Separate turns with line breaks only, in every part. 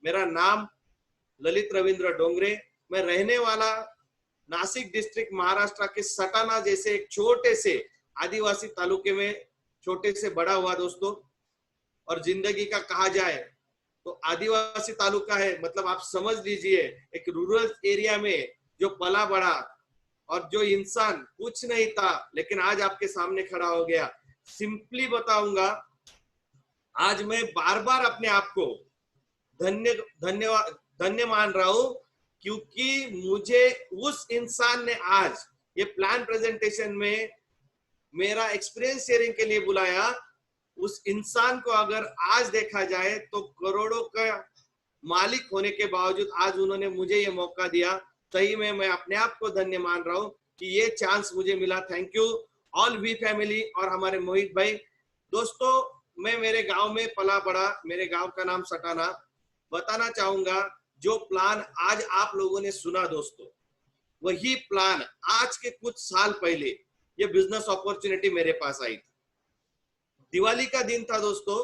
मेरा नाम ललित रविंद्र डोंगरे, मैं रहने वाला नासिक डिस्ट्रिक्ट महाराष्ट्र के सटाना जैसे एक छोटे से आदिवासी तालुके में छोटे से बड़ा हुआ दोस्तों। और जिंदगी का कहा जाए तो आदिवासी तालुका है, मतलब आप समझ लीजिए एक रूरल एरिया में जो पला बड़ा और जो इंसान कुछ नहीं था लेकिन आज आपके सामने खड़ा हो गया। सिंपली बताऊंगा, आज मैं बार बार अपने आप को धन्य मान रहा हूं क्योंकि मुझे उस इंसान ने आज ये प्लान प्रेजेंटेशन में मेरा एक्सपीरियंस शेयरिंग के लिए बुलाया। उस इंसान को अगर आज देखा जाए तो करोड़ों का मालिक होने के बावजूद आज उन्होंने मुझे ये मौका दिया। सही में मैं अपने आप को धन्य मान रहा हूं कि ये चांस मुझे मिला। Thank you all we family और हमारे मोहित भाई। दोस्तों, मैं मेरे गांव में पला बड़ा, मेरे गांव का नाम सटाना। बताना चाहूंगा जो प्लान आज आप लोगों ने सुना दोस्तों, वही प्लान आज के कुछ साल पहले ये बिजनेस अपॉर्चुनिटी मेरे पास आई थी। दिवाली का दिन था दोस्तों,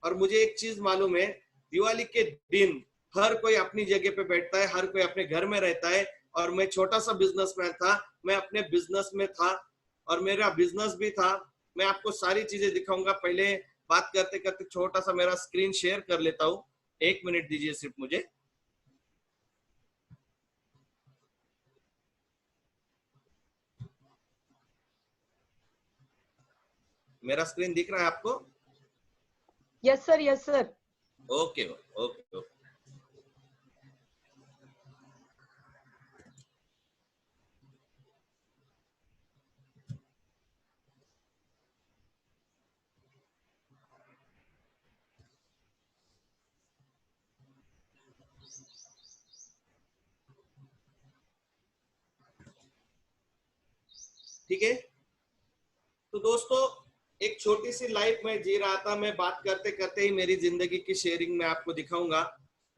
और मुझे एक चीज मालूम है, दिवाली के दिन हर कोई अपनी जगह पे बैठता है, हर कोई अपने घर में रहता है। और मैं छोटा सा बिजनेसमैन था, मैं अपने बिजनेस में था और मेरा बिजनेस भी था। मैं आपको सारी चीजें दिखाऊंगा। पहले बात करते करते छोटा सा मेरा स्क्रीन शेयर कर लेता हूँ, 1 मिनट दीजिए सिर्फ मुझे। मेरा स्क्रीन दिख रहा है आपको?
Yes sir, yes sir.
Okay okay okay. ठीक है, तो दोस्तों एक छोटी सी लाइफ में जी रहा था। मैं बात करते करते ही मेरी जिंदगी की शेयरिंग में आपको दिखाऊंगा।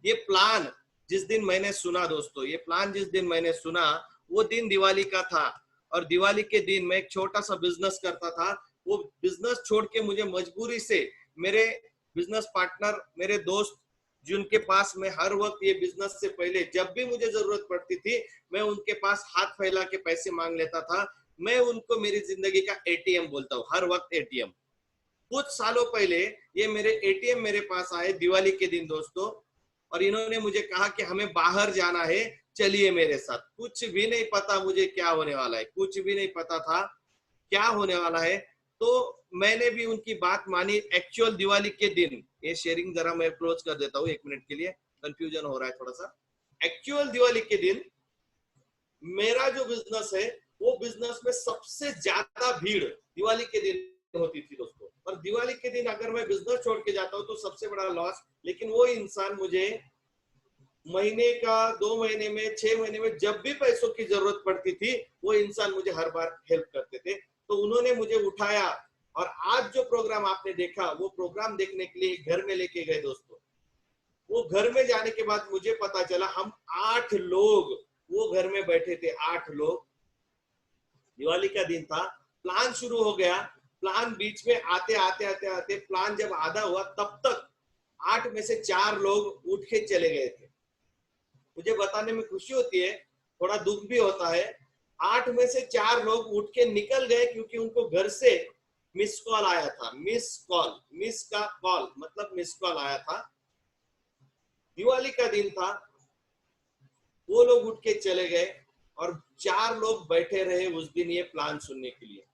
ये प्लान जिस दिन मैंने सुना दोस्तों, ये प्लान जिस दिन मैंने सुना वो दिन दिवाली का था। और दिवाली के दिन मैं एक छोटा सा बिजनेस करता था। वो बिजनेस छोड़ के मुझे मजबूरी से मेरे बिजनेस पार्टनर, मेरे दोस्त जिनके पास मैं हर वक्त ये बिजनेस से पहले जब भी मुझे जरूरत पड़ती थी मैं उनके पास हाथ फैला के पैसे मांग लेता था। मैं उनको मेरी जिंदगी का एटीएम बोलता हूँ, हर वक्त एटीएम। कुछ सालों पहले ये मेरे एटीएम मेरे पास आए दिवाली के दिन दोस्तों, और इन्होंने मुझे कहा कि हमें बाहर जाना है, चलिए मेरे साथ। कुछ भी नहीं पता मुझे क्या होने वाला है, कुछ भी नहीं पता था क्या होने वाला है। तो मैंने भी उनकी बात मानी। एक्चुअल दिवाली के दिन, ये शेयरिंग जरा मैं क्लोज कर देता हूँ 1 मिनट के लिए, कंफ्यूजन हो रहा है थोड़ा सा। एक्चुअल दिवाली के दिन मेरा जो बिजनेस है वो बिजनेस में सबसे ज्यादा भीड़ दिवाली के दिन होती थी दोस्तों। और दिवाली के दिन अगर मैं बिजनेस छोड़ के जाता हूँ तो सबसे बड़ा लॉस। लेकिन वो इंसान मुझे महीने का, 2 महीने में, 6 महीने में जब भी पैसों की जरूरत पड़ती थी वो इंसान मुझे हर बार हेल्प करते थे। तो उन्होंने मुझे उठाया और आज जो प्रोग्राम आपने देखा वो प्रोग्राम देखने के लिए घर में लेके गए दोस्तों। वो घर में जाने के बाद मुझे पता चला हम 8 लोग वो घर में बैठे थे, 8 लोग। दिवाली का दिन था, प्लान शुरू हो गया। प्लान बीच में आते आते आते आते प्लान जब आधा हुआ तब तक 8 में से 4 लोग उठ के चले गए थे। मुझे बताने में खुशी होती है, थोड़ा दुख भी होता है। 8 में से 4 लोग उठ के निकल गए क्योंकि उनको घर से मिस कॉल आया था। मिस कॉल, मिस का कॉल मतलब मिस कॉल आया था। दिवाली का दिन था, वो लोग उठ के चले गए और 4 लोग बैठे रहे उस दिन ये प्लान सुनने के लिए।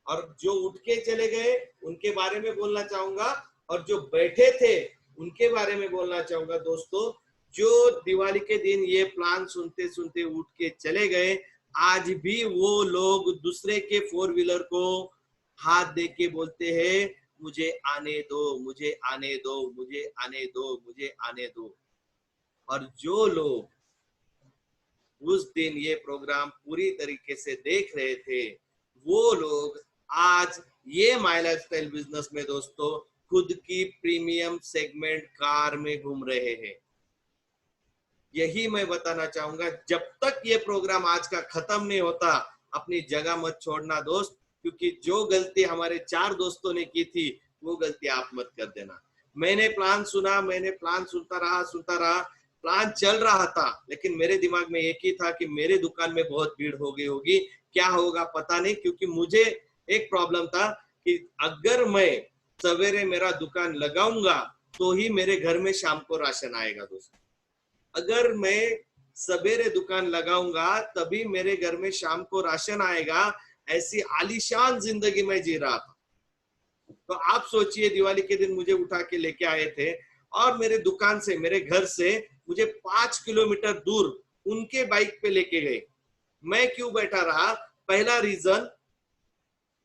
और जो उठ के चले गए उनके बारे में बोलना चाहूंगा, और जो बैठे थे उनके बारे में बोलना चाहूंगा दोस्तों। जो दिवाली के दिन ये प्लान सुनते सुनते उठ के चले गए, आज भी वो लोग दूसरे के 4 व्हीलर को हाथ दे के बोलते हैं, मुझे आने दो, मुझे आने दो, मुझे आने दो, मुझे आने दो। और जो लोग उस दिन ये प्रोग्राम पूरी तरीके से देख रहे थे वो लोग आज ये माय लाइफस्टाइल बिजनेस में दोस्तों खुद की प्रीमियम सेगमेंट कार में घूम रहे हैं। यही मैं बताना चाहूंगा, जब तक ये प्रोग्राम आज का खत्म नहीं होता अपनी जगह मत छोड़ना दोस्त, क्योंकि जो गलती हमारे 4 दोस्तों ने की थी वो गलती आप मत कर देना। मैंने प्लान सुना, मैंने प्लान सुनता रहा, प्लान चल रहा था, लेकिन मेरे दिमाग में एक ही था कि मेरे दुकान में बहुत भीड़ हो गई होगी, क्या होगा पता नहीं, क्योंकि मुझे एक प्रॉब्लम था कि अगर मैं सवेरे मेरा दुकान लगाऊंगा तो ही मेरे घर में शाम को राशन आएगा दोस्तों। अगर मैं सवेरे दुकान लगाऊंगा तभी मेरे घर में शाम को राशन आएगा, ऐसी आलीशान जिंदगी में जी रहा था। तो आप सोचिए, दिवाली के दिन मुझे उठा के लेके आए थे और मेरे दुकान से, मेरे घर से मुझे 5 किलोमीटर दूर उनके बाइक पे लेके गए। मैं क्यों बैठा रहा? पहला रीजन,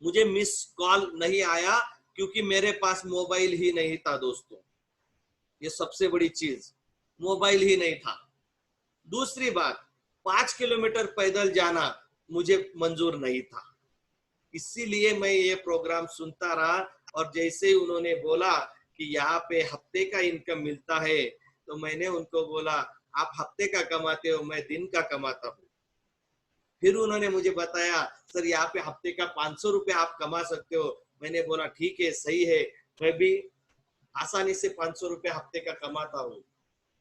मुझे मिस कॉल नहीं आया क्योंकि मेरे पास मोबाइल ही नहीं था दोस्तों। ये सबसे बड़ी चीज, मोबाइल ही नहीं था। दूसरी बात, 5 किलोमीटर पैदल जाना मुझे मंजूर नहीं था, इसीलिए मैं ये प्रोग्राम सुनता रहा। और जैसे ही उन्होंने बोला कि यहाँ पे हफ्ते का इनकम मिलता है, तो मैंने उनको बोला आप हफ्ते का कमाते हो, मैं दिन का कमाता हूँ। फिर उन्होंने मुझे बताया सर यहाँ पे हफ्ते का 500 रुपये आप कमा सकते हो। मैंने बोला ठीक है, सही है, मैं भी आसानी से 500 रुपये हफ्ते का कमाता हूँ।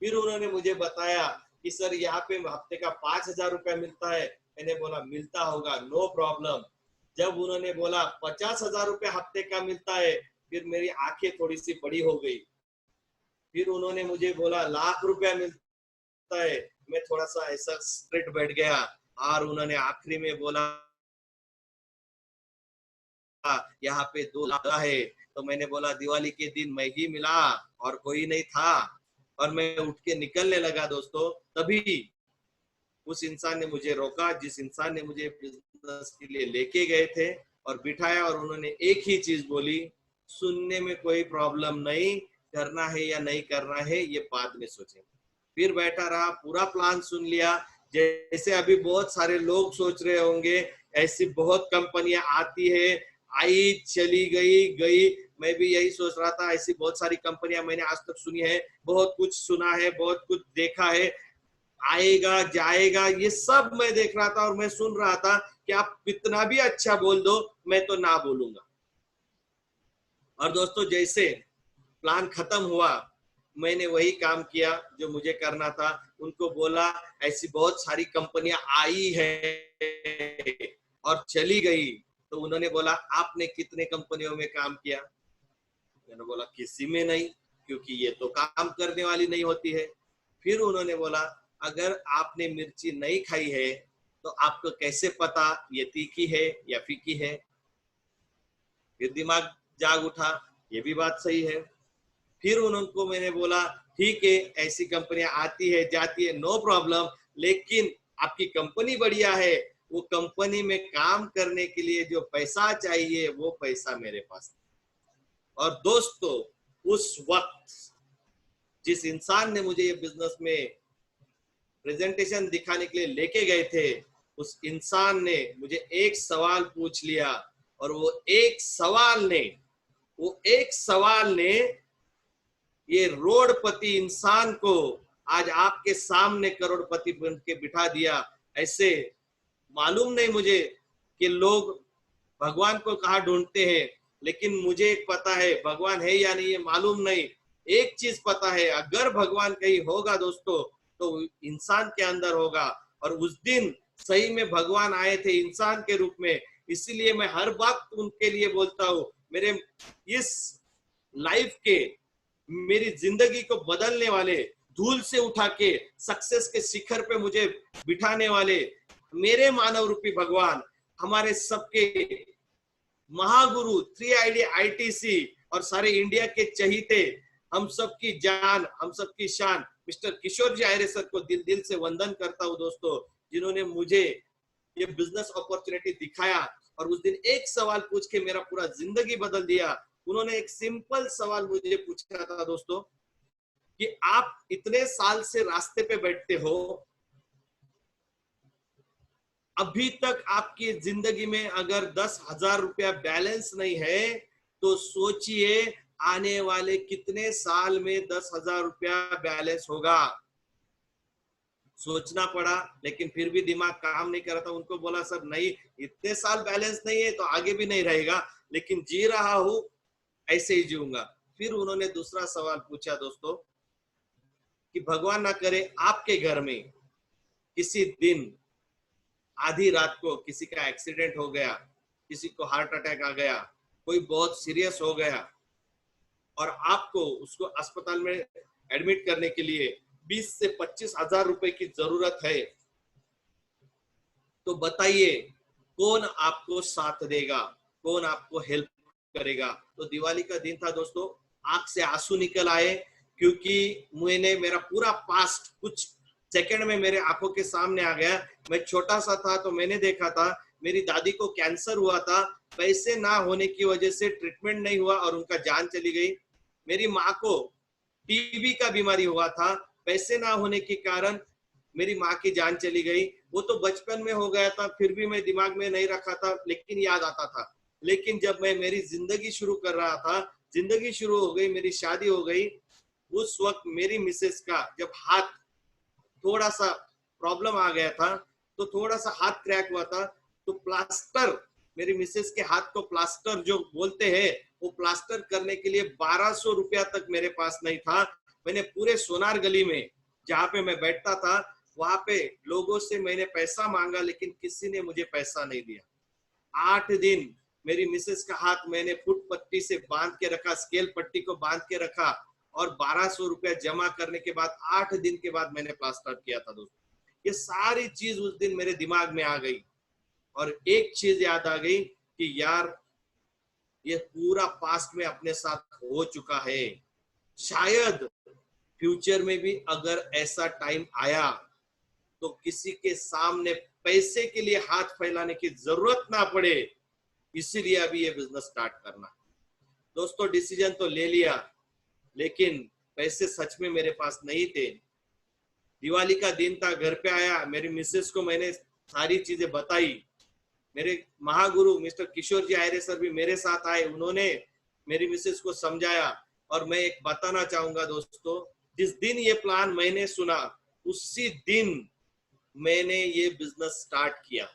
फिर उन्होंने मुझे बताया कि सर यहाँ पे हफ्ते का 5,000 रुपया मिलता है। मैंने बोला मिलता होगा, नो प्रॉब्लम। जब उन्होंने बोला 50,000 रुपया हफ्ते का मिलता है, फिर मेरी आंखें थोड़ी सी बड़ी हो गई। फिर उन्होंने मुझे बोला लाख रुपया मिलता है, मैं थोड़ा सा ऐसा स्ट्रेट बैठ गया। और उन्होंने आखिरी में बोला यहाँ पे 2 लाख है। तो मैंने बोला दिवाली के दिन मैं ही मिला और कोई नहीं था, और मैं उठ के निकलने लगा दोस्तों। तभी उस इंसान ने मुझे रोका, जिस इंसान ने मुझे बिजनेस के लिए लेके गए थे, और बिठाया, और उन्होंने एक ही चीज बोली, सुनने में कोई प्रॉब्लम नहीं, करना है या नहीं करना है ये बाद में सोचेंगे। फिर बैठा रहा, पूरा प्लान सुन लिया। जैसे अभी बहुत सारे लोग सोच रहे होंगे, ऐसी बहुत कंपनियां आती है, आई चली गई गई। मैं भी यही सोच रहा था, ऐसी बहुत सारी कंपनियां मैंने आज तक सुनी है, बहुत कुछ सुना है, बहुत कुछ देखा है, आएगा जाएगा, ये सब मैं देख रहा था और मैं सुन रहा था कि आप कितना भी अच्छा बोल दो, मैं तो ना बोलूंगा। और दोस्तों जैसे प्लान खत्म हुआ, मैंने वही काम किया जो मुझे करना था। उनको बोला ऐसी बहुत सारी कंपनियां आई है और चली गई। तो उन्होंने बोला आपने कितने कंपनियों में काम किया? मैंने बोला किसी में नहीं, क्योंकि ये तो काम करने वाली नहीं होती है। फिर उन्होंने बोला अगर आपने मिर्ची नहीं खाई है तो आपको कैसे पता ये तीखी है या फीकी है? फिर दिमाग जाग उठा, ये भी बात सही है। फिर उनको मैंने बोला ठीक है, ऐसी कंपनियां आती है जाती है, नो प्रॉब्लम, लेकिन आपकी कंपनी बढ़िया है, वो कंपनी में काम करने के लिए जो पैसा चाहिए वो पैसा मेरे पास। और दोस्तों उस वक्त जिस इंसान ने मुझे ये बिजनेस में प्रेजेंटेशन दिखाने के लिए लेके गए थे, उस इंसान ने मुझे एक सवाल पूछ लिया, और वो एक सवाल ने ये रोडपति इंसान को आज आपके सामने करोड़पति बन के बिठा दिया। ऐसे मालूम नहीं मुझे कि लोग भगवान को कहाँ ढूंढते हैं, लेकिन मुझे एक पता है भगवान है या नहीं ये मालूम नहीं। एक चीज पता है, अगर भगवान कहीं होगा दोस्तों तो इंसान के अंदर होगा। और उस दिन सही में भगवान आए थे इंसान के रूप में। इसीलिए मैं हर बात उनके लिए बोलता हूँ। मेरे इस लाइफ के, मेरी जिंदगी को बदलने वाले, धूल से उठा के सक्सेस के शिखर पे मुझे बिठाने वाले मेरे मानव रूपी भगवान, हमारे सबके महागुरु 3ID ITC और सारे इंडिया के चहीते, हम सबकी जान, हम सबकी शान मिस्टर किशोर जी आयरे सर को दिल दिल से वंदन करता हूँ दोस्तों, जिन्होंने मुझे ये बिजनेस अपॉर्चुनिटी दिखाया। और उस दिन एक सवाल पूछ के मेरा पूरा जिंदगी बदल दिया। उन्होंने एक सिंपल सवाल मुझे पूछा था दोस्तों कि आप इतने साल से रास्ते पे बैठते हो, अभी तक आपकी जिंदगी में अगर 10,000 रुपया बैलेंस नहीं है तो सोचिए आने वाले कितने साल में 10,000 रुपया बैलेंस होगा। सोचना पड़ा, लेकिन फिर भी दिमाग काम नहीं कर रहा था। उनको बोला सर नहीं, इतने साल बैलेंस नहीं है तो आगे भी नहीं रहेगा, लेकिन जी रहा हूं, ऐसे ही जीऊंगा। फिर उन्होंने दूसरा सवाल पूछा दोस्तों कि भगवान ना करे आपके घर में किसी दिन आधी रात को किसी का एक्सीडेंट हो गया, किसी को हार्ट अटैक आ गया, कोई बहुत सीरियस हो गया और आपको उसको अस्पताल में एडमिट करने के लिए 20 से 25,000 रुपए की जरूरत है, तो बताइए कौन आपको साथ देगा, कौन आपको हेल्प करेगा। तो दिवाली का दिन था दोस्तों, आंख से आंसू निकल आए क्योंकि मैंने मेरा पूरा पास्ट कुछ सेकंड में मेरे आंखों के सामने आ गया। मैं छोटा सा था तो मैंने देखा था मेरी दादी को कैंसर हुआ था, पैसे ना होने की वजह से ट्रीटमेंट नहीं हुआ और उनका जान चली गई। मेरी माँ को टीबी का बीमारी हुआ था, पैसे ना होने के कारण मेरी माँ की जान चली गई। वो तो बचपन में हो गया था, फिर भी मैं दिमाग में नहीं रखा था, लेकिन याद आता था। लेकिन जब मैं मेरी जिंदगी शुरू कर रहा था, जिंदगी शुरू हो गई, मेरी शादी हो गई, उस वक्त मेरी मिसेस का जब हाथ थोड़ा सा प्रॉब्लम आ गया था, तो थोड़ा सा हाथ क्रैक हुआ था, तो प्लास्टर, मेरी मिसेस के हाथ को प्लास्टर जो बोलते हैं, वो प्लास्टर करने के लिए 1200 रुपया तक मेरे पास नहीं था। मैंने पूरे सोनार गली में जहाँ पे मैं बैठता था वहां पे लोगों से मैंने पैसा मांगा, लेकिन किसी ने मुझे पैसा नहीं दिया। 8 दिन मेरी मिसेस का हाथ मैंने फुट पट्टी से बांध के रखा, स्केल पट्टी को बांध के रखा और 1200 रुपया जमा करने के बाद 8 दिन के बाद मैंने प्लास्टर किया था दोस्तों। ये सारी चीज उस दिन मेरे दिमाग में आ गई और एक चीज याद आ गई कि यार ये पूरा पास्ट में अपने साथ हो चुका है, शायद फ्यूचर में भी अगर ऐसा टाइम आया तो किसी के सामने पैसे के लिए हाथ फैलाने की जरूरत ना पड़े, इसीलिए अभी ये बिजनेस स्टार्ट करना। दोस्तों डिसीजन तो ले लिया, लेकिन पैसे सच में मेरे पास नहीं थे। दिवाली का दिन था, घर पे आया, मेरी मिसेस को मैंने सारी चीजें बताई। मेरे महागुरु मिस्टर किशोर जी आयरे सर भी मेरे साथ आए, उन्होंने मेरी मिसेस को समझाया। और मैं एक बताना चाहूंगा दोस्तों, जिस दिन ये प्लान मैंने सुना उसी दिन मैंने ये बिजनेस स्टार्ट किया।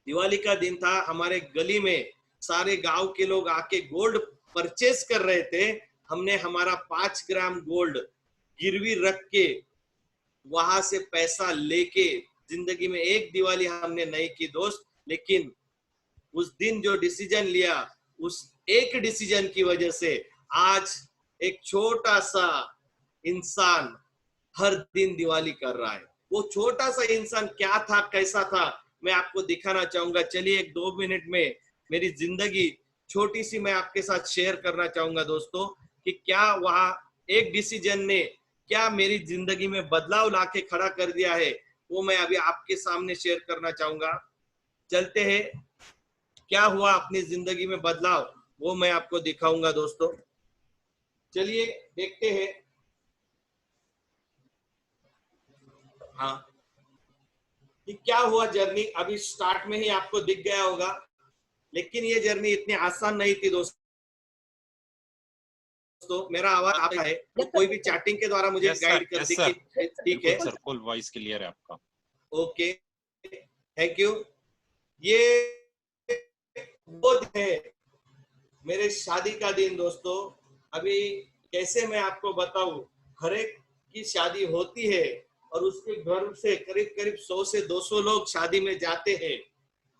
दिवाली का दिन था, हमारे गली में सारे गांव के लोग आके गोल्ड परचेस कर रहे थे। हमने हमारा 5 ग्राम गोल्ड गिरवी रख के वहां से पैसा लेके, जिंदगी में एक दिवाली हमने नहीं की दोस्त, लेकिन उस दिन जो डिसीजन लिया, उस एक डिसीजन की वजह से आज एक छोटा सा इंसान हर दिन दिवाली कर रहा है। वो छोटा सा इंसान क्या था, कैसा था, मैं आपको दिखाना चाहूंगा। चलिए एक 2 मिनट में मेरी जिंदगी छोटी सी मैं आपके साथ शेयर करना चाहूंगा दोस्तों, कि क्या वहां एक डिसीजन ने क्या मेरी जिंदगी में बदलाव लाके खड़ा कर दिया है, वो मैं अभी आपके सामने शेयर करना चाहूंगा। चलते हैं, क्या हुआ अपनी जिंदगी में बदलाव, वो मैं आपको दिखाऊंगा दोस्तों। चलिए देखते हैं। हाँ, कि क्या हुआ जर्नी, अभी स्टार्ट में ही आपको दिख गया होगा, लेकिन ये जर्नी इतनी आसान नहीं थी दोस्तों। मेरा आवाज आता है तो कोई भी चैटिंग के द्वारा मुझे गाइड कर दे कि ठीक है
सर, फुल वॉइस क्लियर है आपका।
Okay, thank you. ये वो है मेरे शादी का दिन दोस्तों। अभी कैसे मैं आपको बताऊं, हर एक की शादी होती है और उसके घर से करीब करीब 100 से 200 लोग शादी में जाते हैं।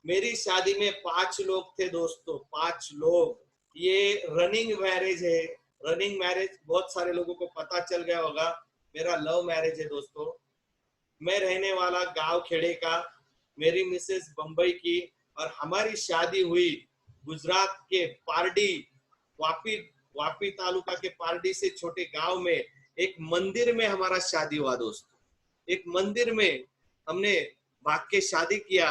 मेरी शादी में 5 लोग थे दोस्तों, 5 लोग। ये रनिंग मैरिज है, रनिंग मैरिज बहुत सारे लोगों को पता चल गया होगा। मेरा लव मैरिज है दोस्तों। मैं रहने वाला गांव खेड़े का, मेरी मिसेस बंबई की, और हमारी शादी हुई गुजरात के पारडी, वापी तालुका के पारडी से छोटे गांव में एक मंदिर में हमारा शादी हुआ दोस्तों। एक मंदिर में हमने भाग के शादी किया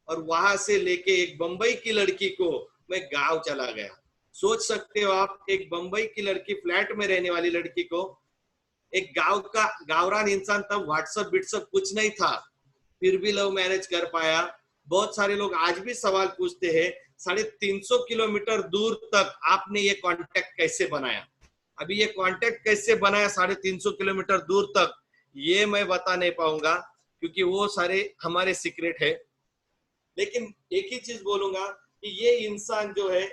और वहां से लेके एक बंबई की लड़की को मैं गांव चला गया। सोच सकते हो आप, एक बंबई की लड़की, फ्लैट में रहने वाली लड़की को, एक गांव का गांवरान इंसान, तब व्हाट्सएप बिट्सअप कुछ नहीं था, फिर भी लव मैरिज कर पाया। बहुत सारे लोग आज भी सवाल पूछते हैं 350 किलोमीटर दूर तक आपने ये कांटेक्ट कैसे बनाया। अभी ये कांटेक्ट कैसे बनाया 350 किलोमीटर दूर तक, ये मैं बता नहीं पाऊंगा क्योंकि वो सारे हमारे सीक्रेट है। लेकिन एक ही चीज बोलूंगा कि ये इंसान जो है,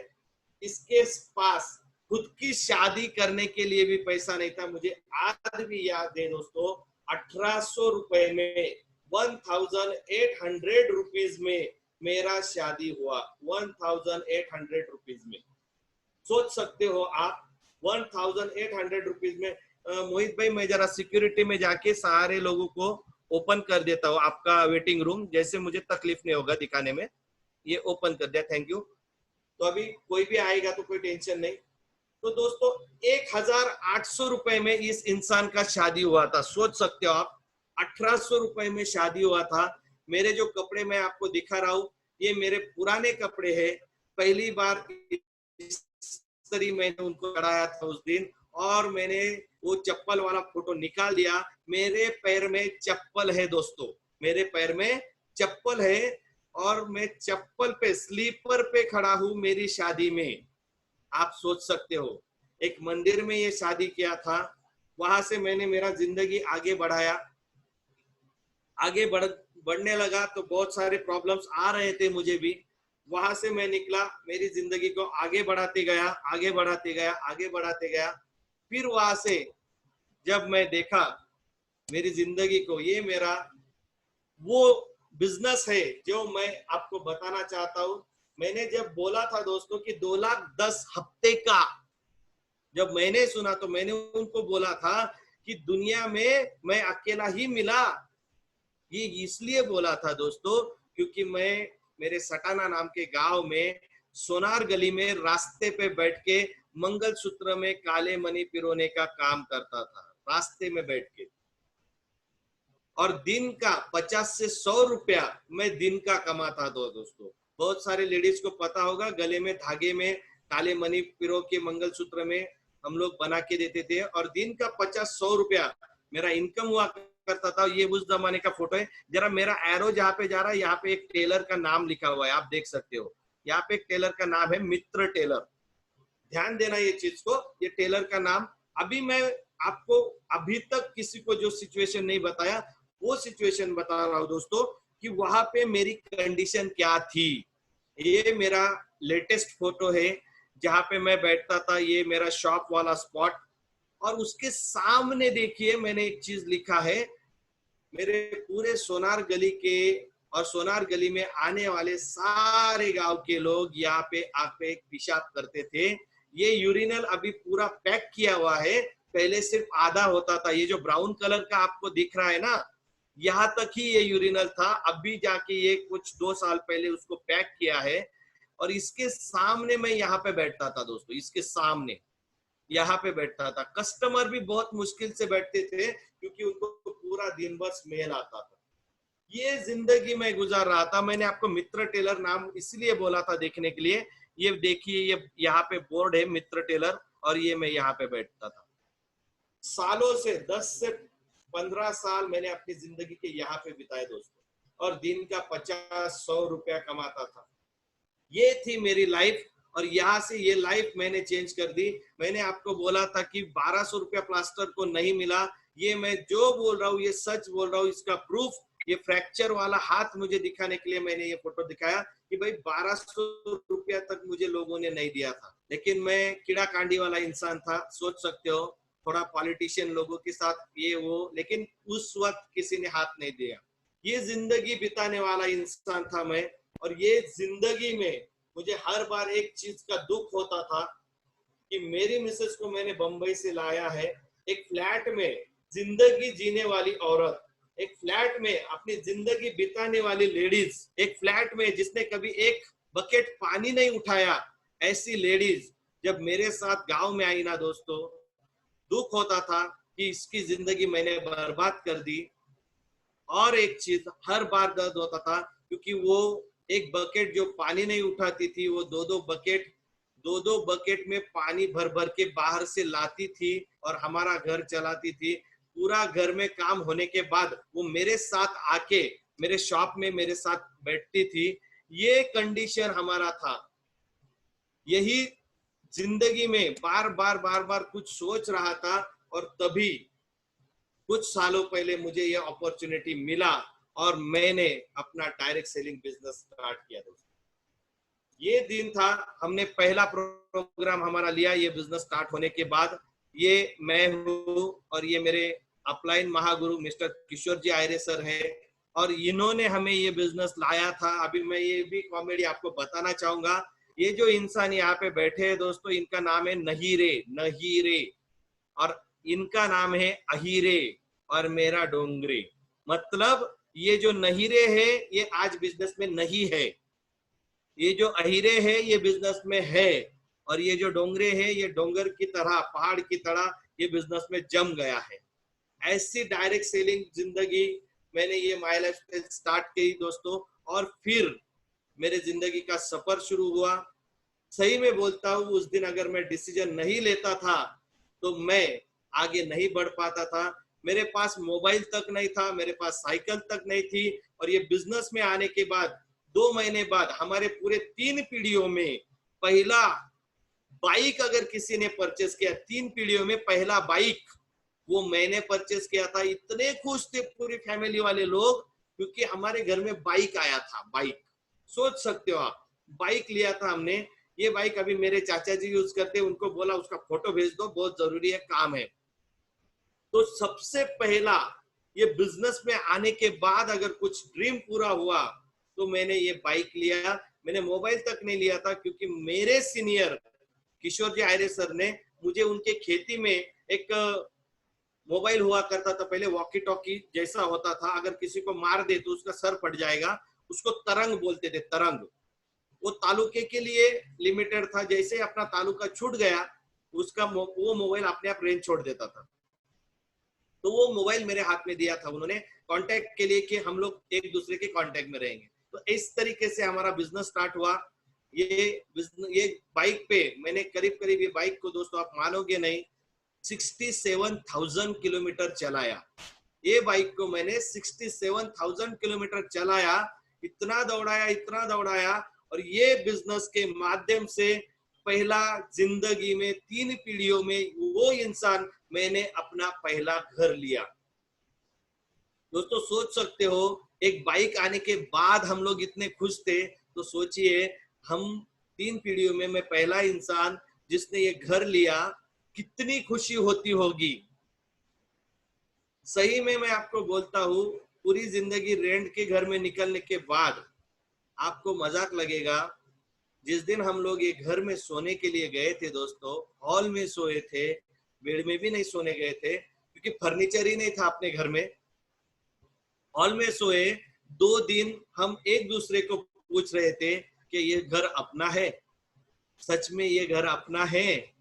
इसके पास खुद की शादी करने के लिए भी पैसा नहीं था। मुझे आज भी याद है दोस्तों, 1800 रुपए में, 1800 रुपीज में मेरा शादी हुआ। 1800 रुपीज में, सोच सकते हो आप, 1800 रुपीज में। मोहित भाई, मैं जरा सिक्योरिटी में जाके सारे लोगों को ओपन कर देता हूँ आपका वेटिंग रूम, जैसे मुझे तकलीफ नहीं होगा दिखाने में। ये ओपन कर दिया, थैंक यू। तो अभी कोई भी आएगा तो कोई टेंशन नहीं। तो दोस्तों 1800 रुपए में इस इंसान का शादी हुआ था, सोच सकते हो आप। 1800 रुपए में शादी हुआ था। मेरे जो कपड़े मैं आपको दिखा रहा हूँ, ये मेरे पुराने कपड़े हैं। पहली बार इस तरी मैंने उनको चढ़ाया था उस दिन, और मैंने वो चप्पल वाला फोटो निकाल दिया। मेरे पैर में चप्पल है दोस्तों, मेरे पैर में चप्पल है, और मैं चप्पल पे, स्लीपर पे खड़ा हूं मेरी शादी में। आप सोच सकते हो, एक मंदिर में ये शादी किया था। वहां से मैंने मेरा जिंदगी आगे बढ़ाया। आगे बढ़ने लगा तो बहुत सारे प्रॉब्लम्स आ रहे थे मुझे भी। वहां से मैं निकला, मेरी जिंदगी को आगे बढ़ाते गया, आगे बढ़ाते गया, आगे बढ़ाते गया। फिर वहां से जब मैं देखा मेरी जिंदगी को, ये मेरा वो बिजनेस है जो मैं आपको बताना चाहता हूं। मैंने जब बोला था दोस्तों कि 2,10,000 हफ्ते का, जब मैंने सुना तो मैंने उनको बोला था कि दुनिया में मैं अकेला ही मिला। ये इसलिए बोला था दोस्तों क्योंकि मैं मेरे सटाना नाम के गांव में सोनार गली में रास्ते पे बैठ के मंगलसूत्र में काले मणि पिरोने का काम करता था, रास्ते में बैठ के। और दिन का 50 से 100 रुपया मैं दिन का कमाता था दोस्तों। बहुत सारे लेडीज को पता होगा, गले में धागे में काले मणि पिरो के मंगलसूत्र में हम लोग बना के देते थे, और दिन का 50-100 रुपया मेरा इनकम हुआ करता था। ये उस जमाने का फोटो है। जरा मेरा एरो जहाँ पे जा रहा है, यहाँ पे एक टेलर का नाम लिखा हुआ है, आप देख सकते हो। यहाँ पे एक टेलर का नाम है मित्र टेलर, ध्यान देना ये चीज को, ये टेलर का नाम। अभी मैं आपको अभी तक किसी को जो सिचुएशन नहीं बताया, वो सिचुएशन बता रहा हूं दोस्तों कि वहां पे मेरी कंडीशन क्या थी। ये मेरा लेटेस्ट फोटो है जहां पे मैं बैठता था, ये मेरा शॉप वाला स्पॉट। और उसके सामने देखिए मैंने एक चीज लिखा है, मेरे पूरे सोनार गली के और सोनार गली में आने वाले सारे गांव के लोग यहाँ पे आके पेशाब करते थे। ये यूरिनल अभी पूरा पैक किया हुआ है, पहले सिर्फ आधा होता था। ये जो ब्राउन कलर का आपको दिख रहा है ना, यहाँ तक ही ये यूरिनल था। अभी जाके ये कुछ 2 साल पहले उसको पैक किया है। और इसके सामने मैं यहाँ पे बैठता था दोस्तों, इसके सामने यहाँ पे बैठता था। कस्टमर भी बहुत मुश्किल से बैठते थे क्योंकि उनको पूरा दिन भर स्मेल आता था। ये जिंदगी में गुजार रहा था। मैंने आपको मित्र टेलर नाम इसलिए बोला था देखने के लिए। ये देखिए, ये यहाँ पे बोर्ड है मित्र टेलर, और ये मैं यहाँ पे बैठता था। सालों से 10 से 15 साल मैंने अपनी जिंदगी के यहाँ पे बिताए दोस्तों, और दिन का 50-100 रुपया कमाता था। ये थी मेरी लाइफ, और यहाँ से ये लाइफ मैंने चेंज कर दी। मैंने आपको बोला था कि 1200 रुपया प्लास्टर को नहीं मिला। ये मैं जो बोल रहा हूँ ये सच बोल रहा हूँ। इसका प्रूफ, ये फ्रैक्चर वाला हाथ मुझे दिखाने के लिए मैंने ये फोटो दिखाया कि भाई 1200 रुपया तक मुझे लोगों ने नहीं दिया था। लेकिन मैं कीड़ा कांडी वाला इंसान था, सोच सकते हो, थोड़ा पॉलिटिशियन लोगों के साथ ये वो, लेकिन उस वक्त किसी ने हाथ नहीं दिया। ये जिंदगी बिताने वाला इंसान था मैं। और ये जिंदगी में मुझे हर बार एक चीज का दुख होता था कि मेरी मिसेस को मैंने बंबई से लाया है, एक फ्लैट में जिंदगी जीने वाली औरत, एक फ्लैट में अपनी जिंदगी बिताने वाली लेडीज, एक फ्लैट में जिसने कभी एक बकेट पानी नहीं उठाया, ऐसी लेडीज जब मेरे साथ गांव में आई ना दोस्तों, दुख होता था कि इसकी जिंदगी मैंने बर्बाद कर दी। और एक चीज हर बार दर्द होता था क्योंकि वो एक बकेट जो पानी नहीं उठाती थी, वो दो दो बकेट में पानी भर भर के बाहर से लाती थी और हमारा घर चलाती थी। पूरा घर में काम होने के बाद वो मेरे साथ आके मेरे शॉप में मेरे साथ बैठती थी। ये कंडीशन हमारा था। यही जिंदगी में बार बार कुछ सोच रहा था, और तभी कुछ सालों पहले मुझे ये अपॉर्चुनिटी मिला और मैंने अपना डायरेक्ट सेलिंग बिजनेस स्टार्ट किया दोस्तों। ये दिन था, हमने पहला प्रोग्राम हमारा लिया ये बिजनेस स्टार्ट होने के बाद। ये मैं हूँ और ये मेरे अपलाइन महागुरु मिस्टर किशोर जी आयरे सर है, और इन्होंने हमें ये बिजनेस लाया था। अभी मैं ये भी कॉमेडी आपको बताना चाहूंगा। ये जो इंसान यहाँ पे बैठे हैं दोस्तों, इनका नाम है नहीरे, नहीरे, और इनका नाम है अहीरे, और मेरा डोंगरे। मतलब ये जो नहीरे है ये आज बिजनेस में नहीं है, ये जो अहीरे है ये बिजनेस में है, और ये जो डोंगरे है ये डोंगर की तरह, पहाड़ की तरह ये बिजनेस में जम गया है। ऐसी डायरेक्ट सेलिंग जिंदगी मैंने ये माय लाइफ स्टाइल स्टार्ट की दोस्तों, और फिर मेरे जिंदगी का सफर शुरू हुआ। सही में बोलता हूँ, उस दिन अगर मैं डिसीजन नहीं लेता था तो मैं आगे नहीं बढ़ पाता था। मेरे पास मोबाइल तक नहीं था, मेरे पास साइकिल तक नहीं थी, और ये बिजनेस में आने के बाद 2 महीने बाद हमारे पूरे 3 पीढ़ियों में पहला बाइक अगर किसी ने परचेस किया, 3 पीढ़ियों में पहला बाइक वो मैंने परचेस किया था। इतने खुश थे पूरी फैमिली वाले लोग, क्योंकि हमारे घर में बाइक आया था। बाइक, सोच सकते हो आप, बाइक लिया था हमने। ये बाइक अभी मेरे चाचा जी यूज करते हैं, उनको बोला उसका फोटो भेज दो, बहुत जरूरी है, काम है। तो सबसे पहला ये बिजनेस में आने के बाद अगर कुछ ड्रीम पूरा हुआ तो मैंने ये बाइक लिया। मैंने मोबाइल तक नहीं लिया था, क्योंकि मेरे सीनियर किशोर जी आयरे सर ने मुझे उनके खेती में एक मोबाइल हुआ करता था पहले, वॉकी टॉकी जैसा होता था, अगर किसी को मार दे तो उसका सर फट जाएगा, उसको तरंग बोलते थे, तरंग। वो तालुके के लिए लिमिटेड था, जैसे अपना तालुका छूट गया उसका वो मोबाइल अपने आप रेंज छोड़ देता था। तो वो मोबाइल मेरे हाथ में दिया था उन्होंने कांटेक्ट के लिए, कि हम लोग एक दूसरे के कांटेक्ट में रहेंगे। तो इस तरीके से हमारा बिजनेस स्टार्ट हुआ। ये बाइक पे मैंने करीब करीब, ये बाइक को दोस्तों आप मानोगे नहीं, 67,000 किलोमीटर चलाया। ये बाइक को मैंने 67,000 किलोमीटर चलाया, इतना दौड़ाया, इतना दौड़ाया। और ये बिजनेस के माध्यम से पहला जिंदगी में 3 पीढ़ियों में वो इंसान, मैंने अपना पहला घर लिया। दोस्तों सोच सकते हो, एक बाइक आने के बाद हम लोग इतने खुश थे, तो सोचिए हम 3 पीढ़ियों में मैं पहला इंसान जिसने ये घर लिया, कितनी खुशी होती होगी। सही में मैं आपको बोलता हूँ, पूरी जिंदगी रेंट के घर में निकलने के बाद आपको मजाक लगेगा। जिस दिन हम लोग ये घर में सोने के लिए गए थे दोस्तों, हॉल में सोए थे, बेड में भी नहीं सोने गए थे, क्योंकि फर्नीचर ही नहीं था अपने घर में। हॉल में सोए, 2 दिन हम एक दूसरे को पूछ रहे थे कि ये घर अपना है, सच में ये घर अपना है।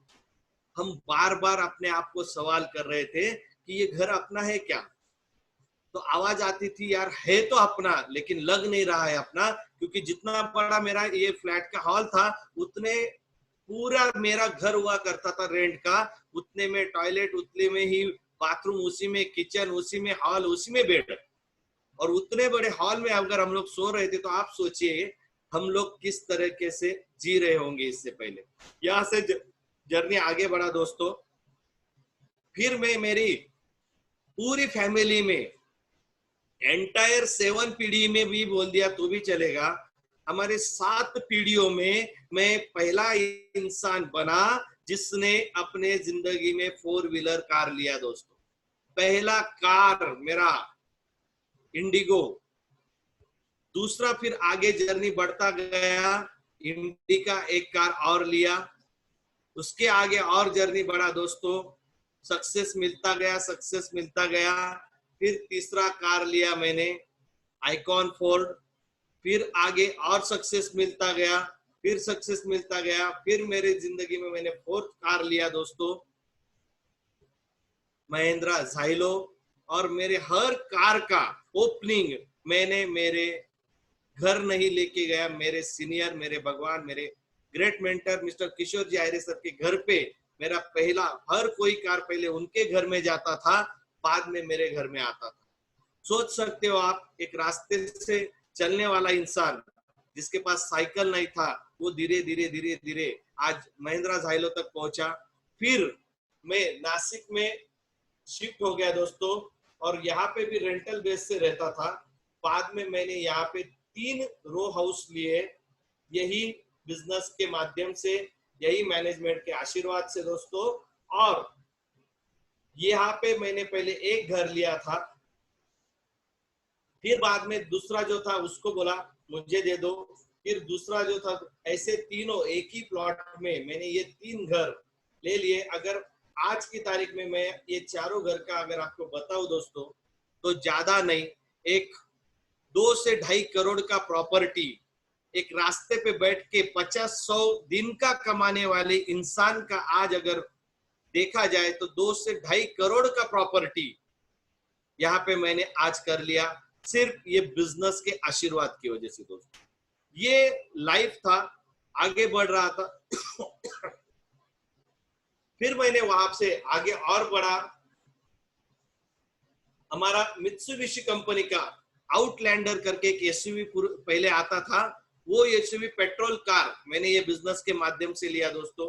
हम बार बार अपने आप को सवाल कर रहे थे कि ये घर अपना है क्या। तो आवाज आती थी, यार है तो अपना, लेकिन लग नहीं रहा है अपना, क्योंकि जितना बड़ा मेरा ये फ्लैट का हॉल था, उतने पूरा मेरा घर हुआ करता था रेंट का, उतने में टॉयलेट, उतने में ही बाथरूम, उसी में किचन, उसी में हॉल, उसी में बेड। और उतने बड़े हॉल में अगर हम लोग सो रहे थे, तो आप सोचिए हम लोग किस तरीके से जी रहे होंगे इससे पहले। यहां से जर्नी आगे बढ़ा दोस्तों। फिर मैं मेरी पूरी फैमिली में, एंटायर 7 पीढ़ी में भी बोल दिया तो भी चलेगा, हमारे 7 पीढ़ियों में मैं पहला इंसान बना जिसने अपने जिंदगी में 4 व्हीलर कार लिया दोस्तों। पहला कार मेरा इंडिगो। दूसरा फिर आगे जर्नी बढ़ता गया, इंडिका एक कार और लिया, उसके आगे और जर्नी बढ़ा दोस्तों, सक्सेस मिलता गया, सक्सेस मिलता गया। फिर तीसरा कार लिया मैंने, आइकॉन फोर्ड। फिर आगे और सक्सेस मिलता गया, फिर सक्सेस मिलता गया। फिर मेरे जिंदगी में मैंने 4th कार लिया दोस्तों, महिंद्रा ज़ाइलो। और मेरे हर कार का ओपनिंग मैंने मेरे घर नहीं लेके गया, मेरे सीनियर, मेरे भगवान, मेरे ग्रेट मेंटर मिस्टर किशोर जी आयरे सर के घर पे मेरा पहला, हर कोई कार पहले उनके घर में जाता था, बाद में मेरे घर में आता था। सोच सकते हो आप, एक रास्ते से चलने वाला इंसान जिसके पास साइकिल नहीं था, वो धीरे धीरे धीरे धीरे आज महिंद्रा ज़ाइलो तक पहुंचा। फिर मैं नासिक में शिफ्ट हो गया दोस्तों, और यहाँ पे भी रेंटल बेस से रहता था। बाद में मैंने यहाँ पे 3 रो हाउस लिए, यही बिजनेस के माध्यम से, यही मैनेजमेंट के आशीर्वाद से दोस्तों। और यहाँ पे मैंने पहले एक घर लिया था, फिर बाद में दूसरा जो था उसको बोला मुझे दे दो, फिर दूसरा जो था, ऐसे तीनों एक ही प्लॉट में मैंने ये 3 घर ले लिए। अगर आज की तारीख में मैं ये चारों घर का अगर आपको बताऊं दोस्तों, तो ज्यादा नहीं, एक 2 से 2.5 करोड़ का प्रॉपर्टी एक रास्ते पे बैठ के 50-100 दिन का कमाने वाले इंसान का आज अगर देखा जाए तो 2 से 2.5 करोड़ का प्रॉपर्टी यहाँ पे मैंने आज कर लिया, सिर्फ ये बिजनेस के आशीर्वाद की वजह से दोस्तों। ये लाइफ था, आगे बढ़ रहा था। फिर मैंने वहां से आगे और बढ़ा। हमारा मित्सुबिशी कंपनी का आउटलैंडर करके एक एसयूवी पहले आता था, वो एसयूवी पेट्रोल कार मैंने ये बिजनेस के माध्यम से लिया दोस्तों।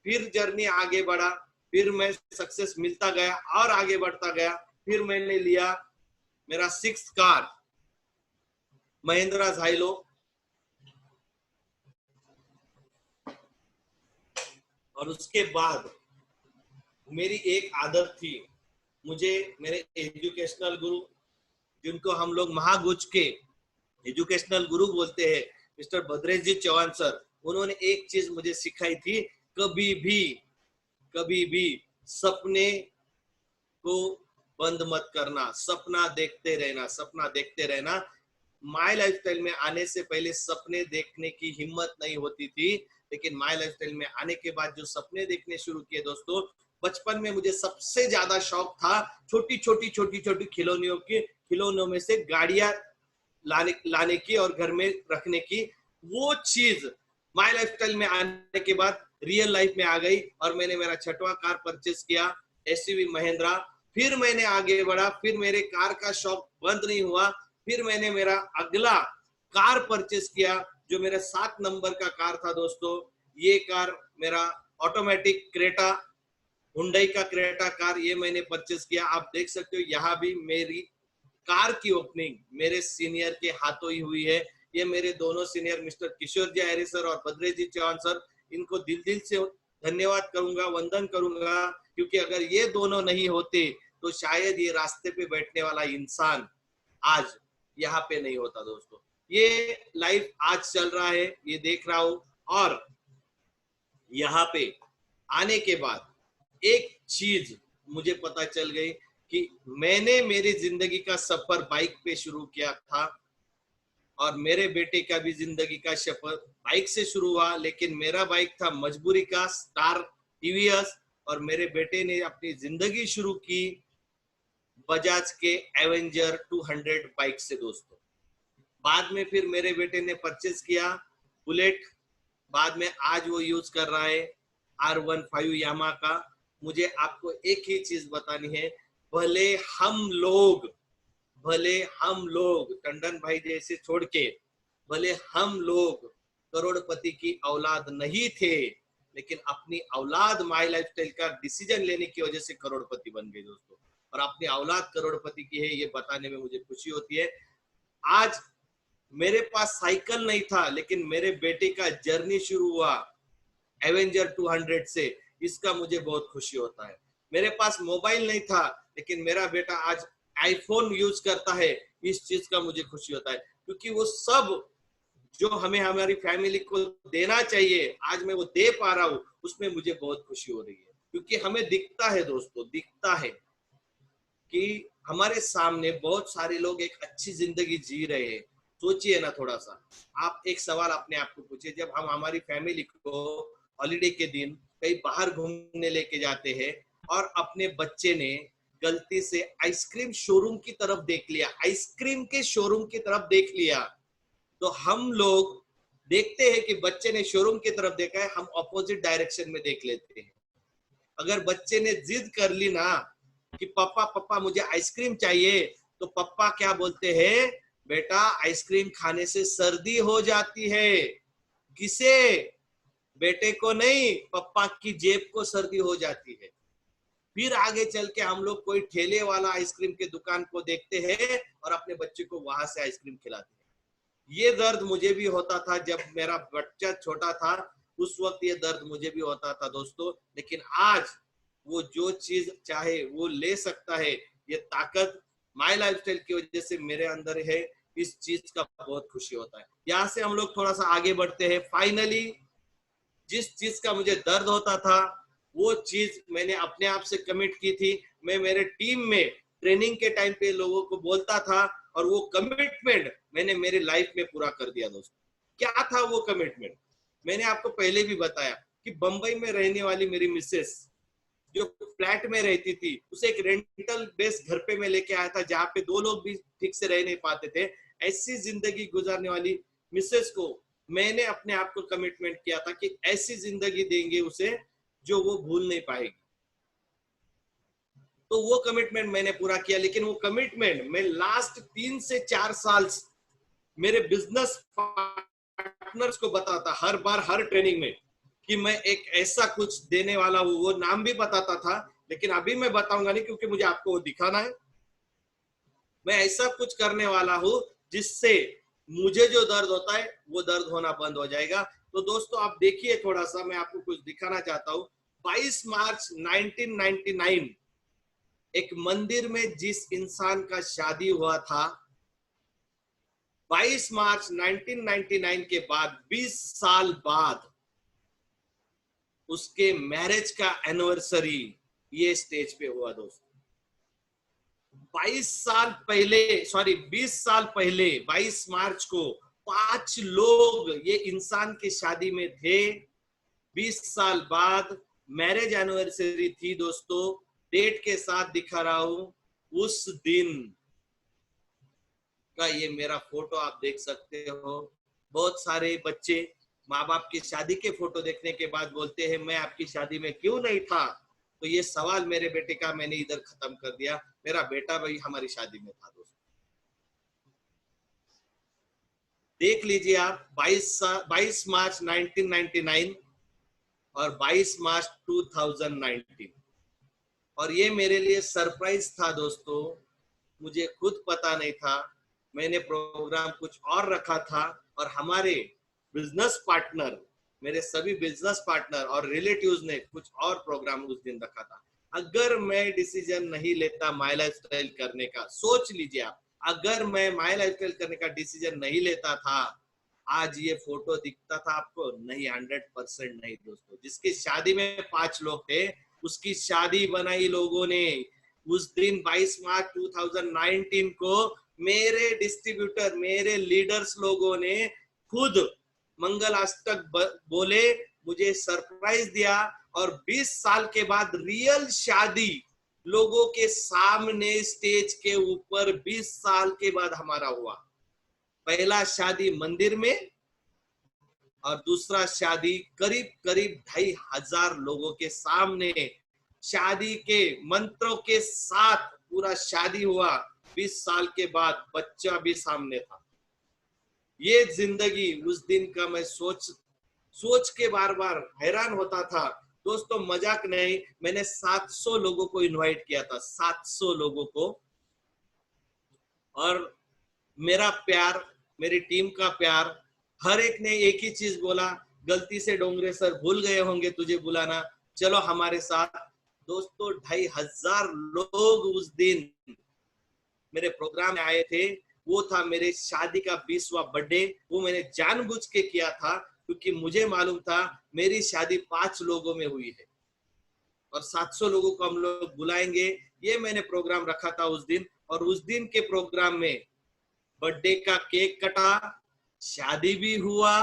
फिर जर्नी आगे बढ़ा, फिर मैं सक्सेस मिलता गया और आगे बढ़ता गया। फिर मैंने लिया मेरा 6th कार महिंद्रा झाइलो, और उसके बाद मेरी एक आदत थी, मुझे मेरे एजुकेशनल गुरु, जिनको हम लोग महागुज के एजुकेशनल गुरु बोलते हैं, मिस्टर भद्रेश जी चौहान सर, उन्होंने एक चीज मुझे सिखाई थी, कभी भी सपने को बंद मत करना, सपना देखते रहना। माय लाइफस्टाइल में आने से पहले सपने देखने की हिम्मत नहीं होती थी, लेकिन माय लाइफस्टाइल में आने के बाद जो सपने देखने शुरू किए दोस्तों, बचपन में मुझे सबसे ज्यादा शौक था छोटी छोटी खिलौनों में से गाड़ियां लाने की और घर में रखने की। वो चीज माय लाइफस्टाइल में आने के बाद रियल लाइफ में आ गई और मैंने मेरा 6वां कार परचेस किया, एसयूवी महिंद्रा। फिर मैंने आगे बढ़ा, फिर मेरे कार का शौक बंद नहीं हुआ, फिर मैंने मेरा अगला कार परचेस किया जो मेरा 7 नंबर का कार था दोस्तों। ये कार मेरा ऑटोमेटिक क्रेटा, हुंडई का क्रेटा कार, ये मैंने परचेस किया। आप देख सकते हो यहाँ भी मेरी कार की ओपनिंग मेरे सीनियर के हाथों ही हुई है। ये मेरे दोनों सीनियर मिस्टर किशोर जी आयरे सर और भद्रेश जी चौहान सर, इनको दिल से धन्यवाद करूंगा, वंदन करूंगा, क्योंकि अगर ये दोनों नहीं होते तो शायद ये रास्ते पे बैठने वाला इंसान आज यहाँ पे नहीं होता दोस्तों। ये लाइफ आज चल रहा है, ये देख रहा हूं। और यहाँ पे आने के बाद एक चीज मुझे पता चल गई कि मैंने मेरी जिंदगी का सफर बाइक पे शुरू किया था और मेरे बेटे का भी जिंदगी का सफर बाइक से शुरू हुआ, लेकिन मेरा बाइक था मजबूरी का स्टार टीवीएस और मेरे बेटे ने अपनी जिंदगी शुरू की बजाज के एवेंजर 200 बाइक से दोस्तों। बाद में फिर मेरे बेटे ने परचेज किया बुलेट, बाद में आज वो यूज कर रहा है R15 यामा का। मुझे आपको एक ही चीज बतानी है, भले हम लोग टंडन भाई जैसे छोड़ के, भले हम लोग करोड़पति की औलाद नहीं थे, लेकिन अपनी औलाद माय लाइफस्टाइल का डिसीजन लेने की वजह से करोड़पति बन गए दोस्तों। और अपनी औलाद करोड़पति की है, ये बताने में मुझे खुशी होती है। आज मेरे पास साइकिल नहीं था, लेकिन मेरे बेटे का जर्नी शुरू हुआ एवेंजर 200 से, इसका मुझे बहुत खुशी होता है। मेरे पास मोबाइल नहीं था, लेकिन मेरा बेटा आज आईफोन यूज करता है, इस चीज का मुझे खुशी होता है, क्योंकि वो सब जो हमें हमारी फैमिली को देना चाहिए आज मैं वो दे पा रहा हूँ, उसमें मुझे बहुत खुशी हो रही है। क्योंकि हमें दिखता है दोस्तों, दिखता है कि हमारे सामने बहुत सारे लोग एक अच्छी जिंदगी जी रहे हैं। सोचिए ना थोड़ा सा, आप एक सवाल अपने आप को पूछिए, जब हम हमारी फैमिली को हॉलीडे के दिन कहीं बाहर घूमने लेके जाते हैं और अपने बच्चे ने गलती से आइसक्रीम शोरूम की तरफ देख लिया, आइसक्रीम के शोरूम की तरफ देख लिया, तो हम लोग देखते हैं कि बच्चे ने शोरूम की तरफ देखा है, हम ऑपोजिट डायरेक्शन में देख लेते हैं। अगर बच्चे ने जिद कर ली ना कि पापा मुझे आइसक्रीम चाहिए, तो पापा क्या बोलते हैं, बेटा आइसक्रीम खाने से सर्दी हो जाती है। किसे? बेटे को नहीं, पापा की जेब को सर्दी हो जाती है। फिर आगे चल के हम लोग कोई ठेले वाला आइसक्रीम के दुकान को देखते हैं और अपने बच्चे को वहां से आइसक्रीम खिलाते हैं। ये दर्द मुझे भी होता था जब मेरा बच्चा छोटा था, उस वक्त ये दर्द मुझे भी होता था दोस्तों। लेकिन आज वो जो चीज चाहे वो ले सकता है, ये ताकत माई लाइफस्टाइल की वजह से मेरे अंदर है। इस चीज का बहुत खुशी होता है। यहाँ से हम लोग थोड़ा सा आगे बढ़ते हैं। फाइनली जिस चीज का मुझे दर्द होता था, वो चीज मैंने अपने आप से कमिट की थी। मैं मेरे टीम में ट्रेनिंग के टाइम पे लोगों को बोलता था, और वो कमिटमेंट मैंने मेरी लाइफ में पूरा कर दिया दोस्तों। क्या था वो कमिटमेंट? मैंने आपको पहले भी बताया कि बंबई में रहने वाली मेरी मिसेस जो फ्लैट में रहती थी, उसे एक रेंटल बेस घर पे मैं लेके आया था, जहाँ पे दो लोग भी ठीक से रह नहीं पाते थे। ऐसी जिंदगी गुजारने वाली मिसेस को मैंने अपने आप को कमिटमेंट किया था कि ऐसी जिंदगी देंगे उसे जो वो भूल नहीं पाएगी। तो वो कमिटमेंट मैंने पूरा किया। लेकिन वो कमिटमेंट मैं लास्ट 3 से 4 साल मेरे बिजनेस पार्टनर्स को बताता, हर बार हर ट्रेनिंग में, कि मैं एक ऐसा कुछ देने वाला हूं। वो नाम भी बताता था, लेकिन अभी मैं बताऊंगा नहीं, क्योंकि मुझे आपको वो दिखाना है। मैं ऐसा कुछ करने वाला हूं जिससे मुझे जो दर्द होता है वो दर्द होना बंद हो जाएगा। तो दोस्तों आप देखिए, थोड़ा सा मैं आपको कुछ दिखाना चाहता हूं। 22 मार्च 1999 एक मंदिर में जिस इंसान का शादी हुआ था, 22 मार्च 1999 के बाद 20 साल बाद उसके मैरिज का एनिवर्सरी ये स्टेज पे हुआ दोस्तों। 22 साल पहले, सॉरी 20 साल पहले 22 मार्च को 5 लोग ये इंसान की शादी में थे। 20 साल बाद मैरिज एनिवर्सरी थी दोस्तों। डेट के साथ दिखा रहा हूं, उस दिन का ये मेरा फोटो आप देख सकते हो। बहुत सारे बच्चे माँ बाप की शादी के फोटो देखने के बाद बोलते हैं मैं आपकी शादी में क्यों नहीं था। तो ये सवाल मेरे बेटे का मैंने इधर खत्म कर दिया। मेरा बेटा भाई हमारी शादी में था दोस्तों। देख लीजिए आप, 22 मार्च 1999 और 22 मार्च 2019। और ये मेरे लिए सरप्राइज था दोस्तों, मुझे खुद पता नहीं था। मैंने प्रोग्राम कुछ और रखा था, और हमारे बिजनेस पार्टनर, मेरे सभी बिजनेस पार्टनर और रिलेटिव्स ने कुछ और प्रोग्राम उस दिन रखा था। अगर मैं डिसीजन नहीं लेता माई लाइफ स्टाइल करने का, सोच लीजिए आप, अगर मैं माई लाइफ स्टाइल करने का डिसीजन नहीं लेता था, आज ये फोटो दिखता था आपको? नहीं, 100% नहीं दोस्तों। जिसकी शादी में 5 लोग थे, उसकी शादी बनाई लोगों ने। उस दिन 22 मार्च 2019 को मेरे डिस्ट्रीब्यूटर, मेरे लीडर्स लोगों ने खुद मंगल अष्टक बोले, मुझे सरप्राइज दिया। और 20 साल के बाद रियल शादी लोगों के सामने स्टेज के ऊपर 20 साल के बाद हमारा हुआ। पहला शादी मंदिर में, और दूसरा शादी करीब करीब 2500 लोगों के सामने, शादी के मंत्रों के साथ पूरा शादी हुआ। 20 साल के बाद बच्चा भी सामने था। ये जिंदगी उस दिन का मैं सोच के बार बार हैरान होता था दोस्तों। मजाक नहीं, मैंने 700 लोगों को इनवाइट किया था, 700 लोगों को। और मेरा प्यार, मेरी टीम का प्यार, हर एक ने एक ही चीज बोला, गलती से डोंगरे सर भूल गए होंगे तुझे बुलाना, चलो हमारे साथ। दोस्तों 2500 लोग उस दिन मेरे प्रोग्राम में आए थे। वो था मेरे शादी का 20वां बर्थडे। वो मैंने जानबूझ के किया था, क्योंकि मुझे मालूम था मेरी शादी 5 लोगों में हुई है, और 700 लोगों को हम लोग बुलाएंगे। ये मैंने प्रोग्राम रखा था उस दिन। और उस दिन के प्रोग्राम में बर्थडे का केक कटा, शादी भी हुआ।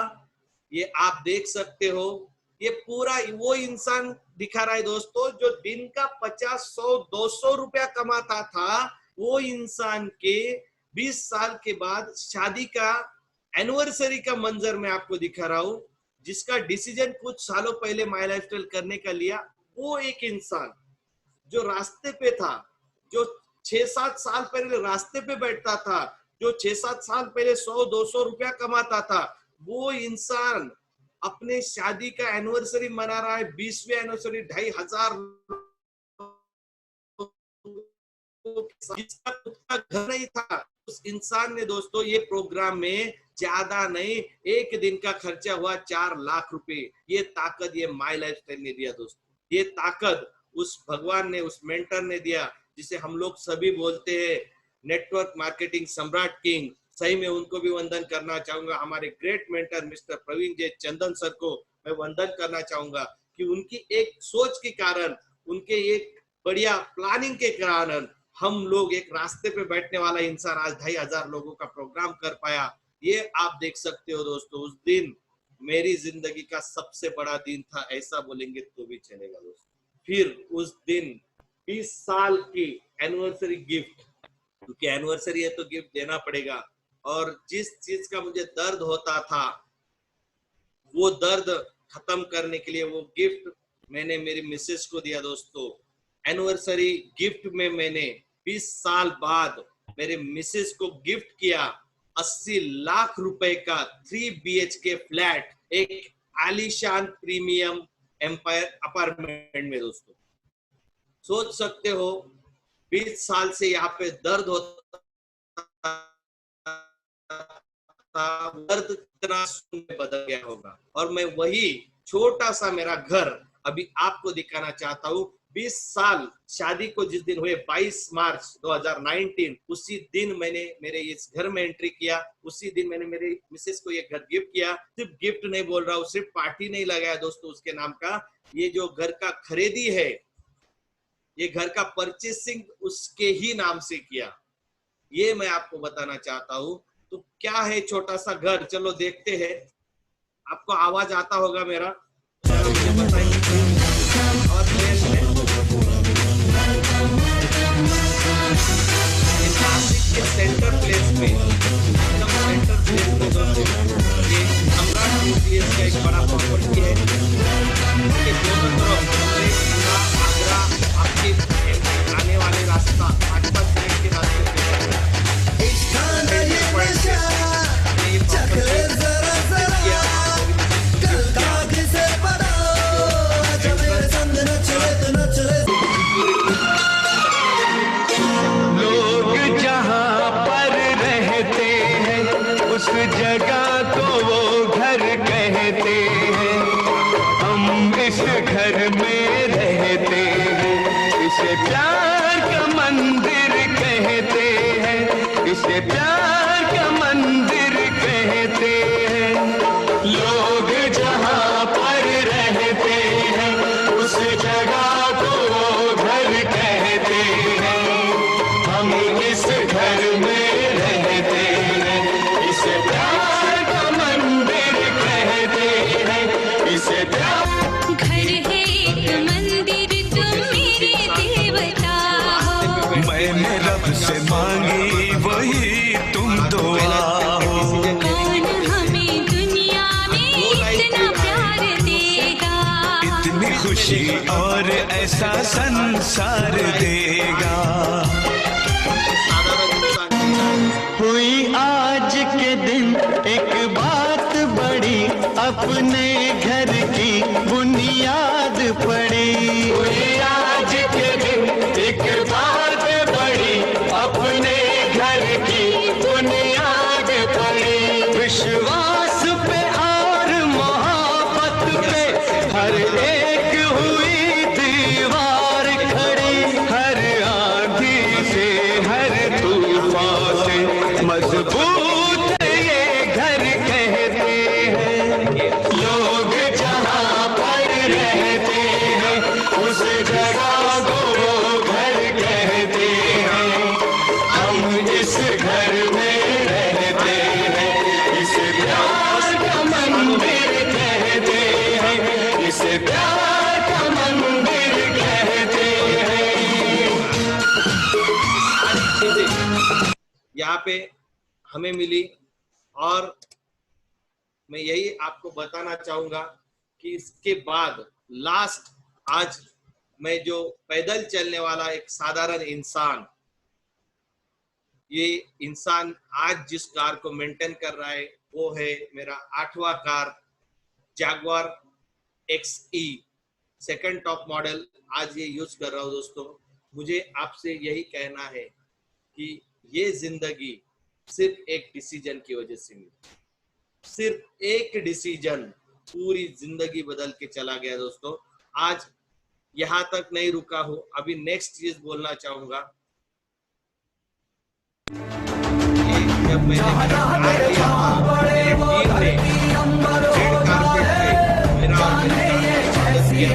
ये आप देख सकते हो। ये पूरा वो इंसान दिखा रहा है दोस्तों, जो दिन का 50, 100, 200 रुपया कमाता था। वो इंसान के 20 साल के बाद शादी का एनिवर्सरी का मंजर मैं आपको दिखा रहा हूं। जिसका डिसीजन कुछ सालों पहले माई लाइफस्टाइल करने का लिया, वो एक इंसान जो रास्ते पे था, जो 6-7 साल पहले रास्ते पे बैठता था, जो 6-7 साल पहले 100-200 रुपया कमाता था, वो इंसान अपने शादी का एनिवर्सरी मना रहा है। 20वीं एनिवर्सरी 2500 जिसका खुद का घर नहीं था, उस इंसान ने दोस्तों ये प्रोग्राम में ज्यादा नहीं, एक दिन का खर्चा हुआ 4 लाख रुपए। ये ताकत ये माई लाइफस्टाइल ने दिया दोस्तों। ये ताकत उस भगवान ने, उस मेंटर ने दिया, जिसे हम लोग सभी बोलते हैं नेटवर्क मार्केटिंग सम्राट किंग। सही में उनको भी वंदन करना चाहूंगा। हमारे ग्रेट मेंटर मिस्टर प्रवीण जे चंदन सर को मैं वंदन करना चाहूंगा कि उनकी एक सोच के कारण, उनके एक बढ़िया प्लानिंग के कारण हम लोग एक रास्ते पे बैठने वाला इंसान आज 2500 लोगों का प्रोग्राम कर पाया। ये आप देख सकते हो दोस्तों। उस दिन मेरी जिंदगी का सबसे बड़ा दिन था, ऐसा बोलेंगे तो भी चलेगा दोस्तों। फिर उस दिन 20 साल की एनिवर्सरी गिफ्ट, क्योंकि एनिवर्सरी है तो गिफ्ट देना पड़ेगा। और जिस चीज का मुझे दर्द होता था, वो दर्द खत्म करने के लिए वो गिफ्ट मैंने मेरी मिसेस को दिया दोस्तों। एनिवर्सरी गिफ्ट में मैंने 20 साल बाद मेरे मिसेस को गिफ्ट किया 80 लाख रुपए का 3 BHK फ्लैट, एक आलीशान प्रीमियम एम्पायर अपार्टमेंट में दोस्तों। सोच सकते हो 20 साल से यहाँ पे दर्द होता, दर्द कितना सुन बदल गया होगा। और मैं वही छोटा सा मेरा घर अभी आपको दिखाना चाहता हूँ। 20 साल शादी को जिस दिन हुए 22 मार्च 2019, उसी दिन मैंने मेरे इस घर में एंट्री किया। उसी दिन मैंने मेरे मिसेस को ये घर गिफ्ट किया। सिर्फ गिफ्ट नहीं बोल रहा हूँ, सिर्फ पार्टी नहीं लगाया दोस्तों उसके नाम का। ये जो घर का खरीदी है, ये घर का परचेसिंग उसके ही नाम से किया। ये मैं आपको बताना चाहता हूँ। तो क्या है छोटा सा घर, चलो देखते हैं। आपको आवाज आता होगा मेरा, मुझे बताइए। और नासिक के सेंटर प्लेस में, एकदम सेंटर प्लेस में दोस्तों, ये सम्राट इंटीरियर्स का एक बड़ा प्रॉपर्टी है। इसके दोनों तरफ आगरा, आपके आने वाले रास्ता 8-5 मिनट के रास्ते पे
लोग जहाँ पर रहते हैं उस जगह को वो घर कहते हैं। हम इस घर में रहते हैं, इसे प्यार का मंदिर कहते हैं, इसे प्यार का मंदिर कहते हैं। लोग जहाँ पर रहते हैं उस जगह को वो घर कहते हैं। हम इस घर में रहते हैं, इसे प्यार का मंदिर कहते हैं, इसे प्यार।
घर है एक मंदिर, तुम मेरे देवता हो।
मैंने रब से मांगी वही तुम दुआ हो।
कौन हमें दुनिया में इतना प्यार देगा,
इतनी खुशी और ऐसा संसार देगा। हुई आज के दिन एक बात बड़ी, अपने घर की बुनियाद पड़ी। हुई आज के दिन एक बात बड़ी, अपने घर की बुनियाद पड़ी। विश्वास पे और मोहब्बत पे हर एक हुई दीवार खड़ी। हर आंधी से हर तूफान से मजबूत ये घर कहते हैं। लोग जहाँ पर रहते हैं उस जगह को वो घर कहते हैं। हम इस घर में रहते हैं, इसे प्यार का मंदिर कहते हैं, इसे प्यार का मंदिर कहते हैं।
यहाँ पे हमें मिली। और मैं यही आपको बताना चाहूंगा कि इसके बाद लास्ट, आज मैं जो पैदल चलने वाला एक साधारण इंसान, ये इंसान आज जिस कार को मेंटेन कर रहा है वो है मेरा 8वां car Jaguar XE second top model. आज ये यूज कर रहा हूँ दोस्तों। मुझे आपसे यही कहना है कि ये जिंदगी सिर्फ एक डिसीजन की वजह से मिली। सिर्फ एक डिसीजन पूरी जिंदगी बदल के चला गया दोस्तों। आज यहां तक नहीं रुका हूं, अभी नेक्स्ट चीज बोलना चाहूंगा। जब मैंने मेरे टीम ने रेड कारपेट पे मेरा स्वागत किया,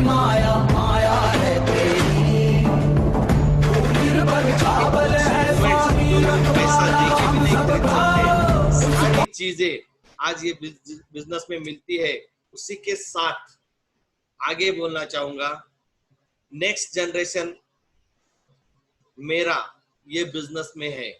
सारी चीजें आज ये बिजनेस में मिलती है। उसी के साथ आगे बोलना चाहूंगा, नेक्स्ट जनरेशन मेरा ये बिजनेस में है।